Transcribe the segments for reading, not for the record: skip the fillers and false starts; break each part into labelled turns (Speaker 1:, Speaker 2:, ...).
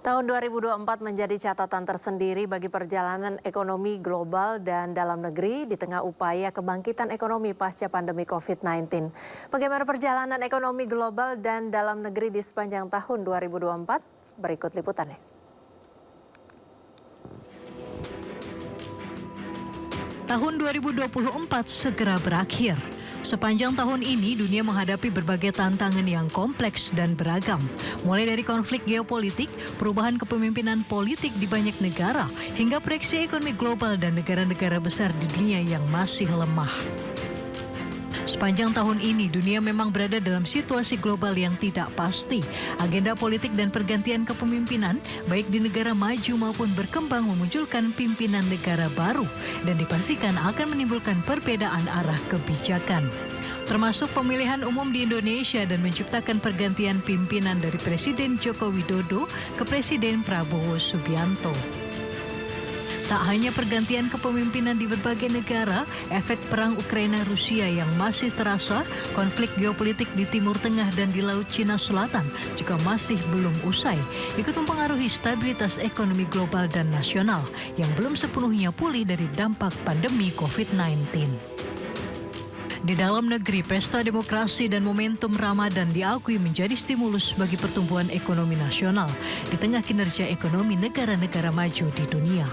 Speaker 1: Tahun 2024 menjadi catatan tersendiri bagi perjalanan ekonomi global dan dalam negeri di tengah upaya kebangkitan ekonomi pasca pandemi COVID-19. Bagaimana perjalanan ekonomi global dan dalam negeri di sepanjang tahun 2024? Berikut liputannya.
Speaker 2: Tahun 2024 segera berakhir. Sepanjang tahun ini, dunia menghadapi berbagai tantangan yang kompleks dan beragam. Mulai dari konflik geopolitik, perubahan kepemimpinan politik di banyak negara, hingga proyeksi ekonomi global dan negara-negara besar di dunia yang masih lemah. Sepanjang tahun ini, dunia memang berada dalam situasi global yang tidak pasti. Agenda politik dan pergantian kepemimpinan, baik di negara maju maupun berkembang, memunculkan pimpinan negara baru dan dipastikan akan menimbulkan perbedaan arah kebijakan. Termasuk pemilihan umum di Indonesia dan menciptakan pergantian pimpinan dari Presiden Joko Widodo ke Presiden Prabowo Subianto. Tak hanya pergantian kepemimpinan di berbagai negara, efek perang Ukraina-Rusia yang masih terasa, konflik geopolitik di Timur Tengah dan di Laut Cina Selatan juga masih belum usai, ikut mempengaruhi stabilitas ekonomi global dan nasional yang belum sepenuhnya pulih dari dampak pandemi COVID-19. Di dalam negeri, pesta demokrasi dan momentum Ramadan diakui menjadi stimulus bagi pertumbuhan ekonomi nasional di tengah kinerja ekonomi negara-negara maju di dunia.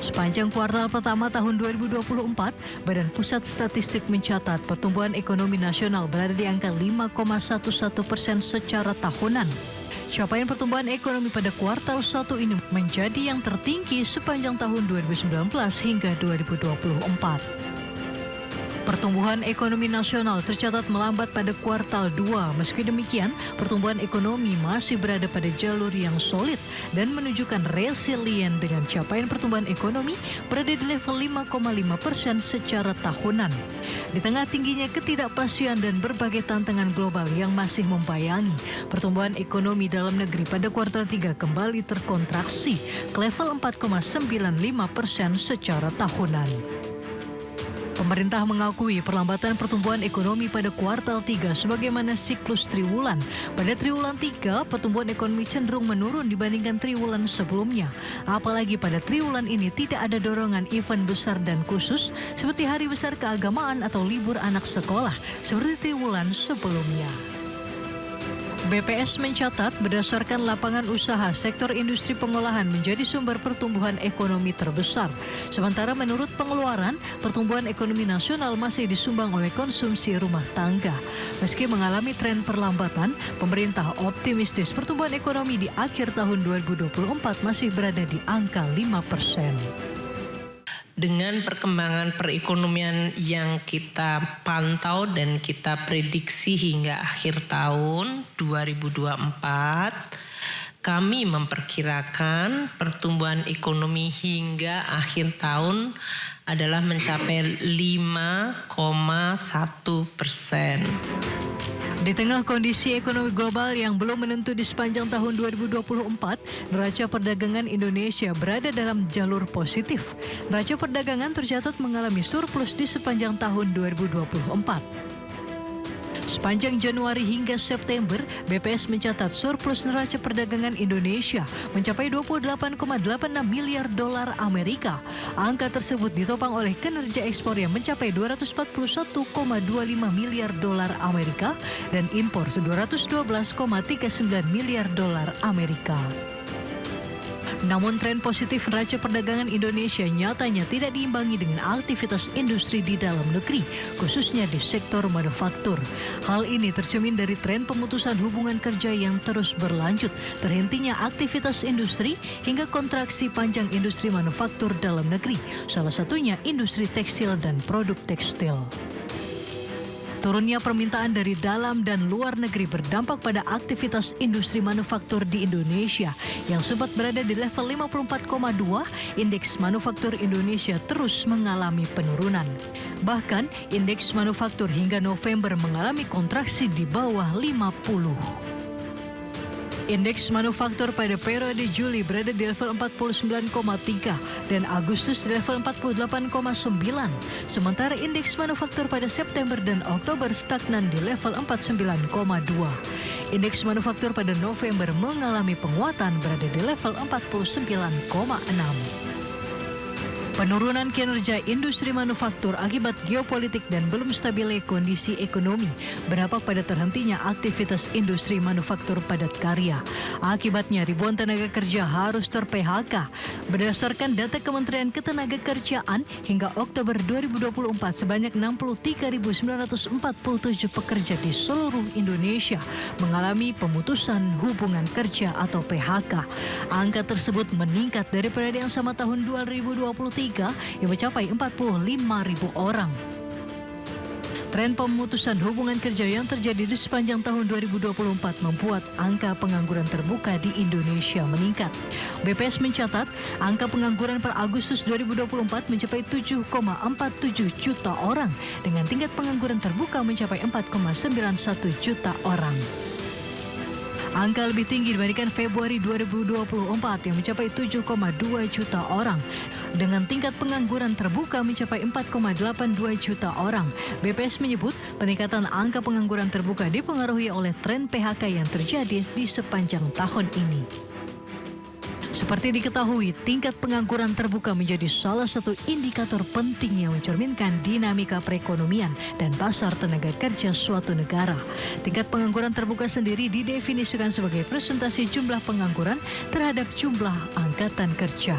Speaker 2: Sepanjang kuartal pertama tahun 2024, Badan Pusat Statistik mencatat pertumbuhan ekonomi nasional berada di angka 5,11% secara tahunan. Capaian pertumbuhan ekonomi pada kuartal 1 ini menjadi yang tertinggi sepanjang tahun 2019 hingga 2024. Pertumbuhan ekonomi nasional tercatat melambat pada kuartal 2. Meski demikian, pertumbuhan ekonomi masih berada pada jalur yang solid dan menunjukkan resilient dengan capaian pertumbuhan ekonomi berada di level 5,5% secara tahunan. Di tengah tingginya ketidakpastian dan berbagai tantangan global yang masih membayangi, pertumbuhan ekonomi dalam negeri pada kuartal 3 kembali terkontraksi ke level 4,95% secara tahunan. Pemerintah mengakui perlambatan pertumbuhan ekonomi pada kuartal 3 sebagaimana siklus triwulan. Pada triwulan 3, pertumbuhan ekonomi cenderung menurun dibandingkan triwulan sebelumnya. Apalagi pada triwulan ini tidak ada dorongan event besar dan khusus seperti hari besar keagamaan atau libur anak sekolah seperti triwulan sebelumnya. BPS mencatat berdasarkan lapangan usaha, sektor industri pengolahan menjadi sumber pertumbuhan ekonomi terbesar. Sementara menurut pengeluaran, pertumbuhan ekonomi nasional masih disumbang oleh konsumsi rumah tangga. Meski mengalami tren perlambatan, pemerintah optimistis pertumbuhan ekonomi di akhir tahun 2024 masih berada di angka 5%.
Speaker 3: Dengan perkembangan perekonomian yang kita pantau dan kita prediksi hingga akhir tahun 2024, kami memperkirakan pertumbuhan ekonomi hingga akhir tahun adalah mencapai 5,1%.
Speaker 2: Di tengah kondisi ekonomi global yang belum menentu di sepanjang tahun 2024, neraca perdagangan Indonesia berada dalam jalur positif. Neraca perdagangan tercatat mengalami surplus di sepanjang tahun 2024. Sepanjang Januari hingga September, BPS mencatat surplus neraca perdagangan Indonesia mencapai 28,86 miliar dolar Amerika. Angka tersebut ditopang oleh kinerja ekspor yang mencapai 241,25 miliar dolar Amerika dan impor 212,39 miliar dolar Amerika. Namun tren positif neraca perdagangan Indonesia nyatanya tidak diimbangi dengan aktivitas industri di dalam negeri, khususnya di sektor manufaktur. Hal ini tercermin dari tren pemutusan hubungan kerja yang terus berlanjut, terhentinya aktivitas industri hingga kontraksi panjang industri manufaktur dalam negeri, salah satunya industri tekstil dan produk tekstil. Turunnya permintaan dari dalam dan luar negeri berdampak pada aktivitas industri manufaktur di Indonesia yang sempat berada di level 54,2, indeks manufaktur Indonesia terus mengalami penurunan. Bahkan, indeks manufaktur hingga November mengalami kontraksi di bawah 50. Indeks manufaktur pada periode Juli berada di level 49,3 dan Agustus di level 48,9. Sementara indeks manufaktur pada September dan Oktober stagnan di level 49,2. Indeks manufaktur pada November mengalami penguatan berada di level 49,6. Penurunan kinerja industri manufaktur akibat geopolitik dan belum stabilnya kondisi ekonomi berdampak pada terhentinya aktivitas industri manufaktur padat karya. Akibatnya ribuan tenaga kerja harus ter-PHK. Berdasarkan data Kementerian Ketenagakerjaan hingga Oktober 2024 sebanyak 63.947 pekerja di seluruh Indonesia mengalami pemutusan hubungan kerja atau PHK. Angka tersebut meningkat dari periode yang sama tahun 2023 yang mencapai 45.000 orang. Tren pemutusan hubungan kerja yang terjadi di sepanjang tahun 2024 membuat angka pengangguran terbuka di Indonesia meningkat. BPS mencatat angka pengangguran per Agustus 2024 mencapai 7,47 juta orang dengan tingkat pengangguran terbuka mencapai 4,91 juta orang. Angka lebih tinggi dibandingkan Februari 2024 yang mencapai 7,2 juta orang. Dengan tingkat pengangguran terbuka mencapai 4,82 juta orang. BPS menyebut peningkatan angka pengangguran terbuka dipengaruhi oleh tren PHK yang terjadi di sepanjang tahun ini. Seperti diketahui, tingkat pengangguran terbuka menjadi salah satu indikator penting yang mencerminkan dinamika perekonomian dan pasar tenaga kerja suatu negara. Tingkat pengangguran terbuka sendiri didefinisikan sebagai presentasi jumlah pengangguran terhadap jumlah angkatan kerja.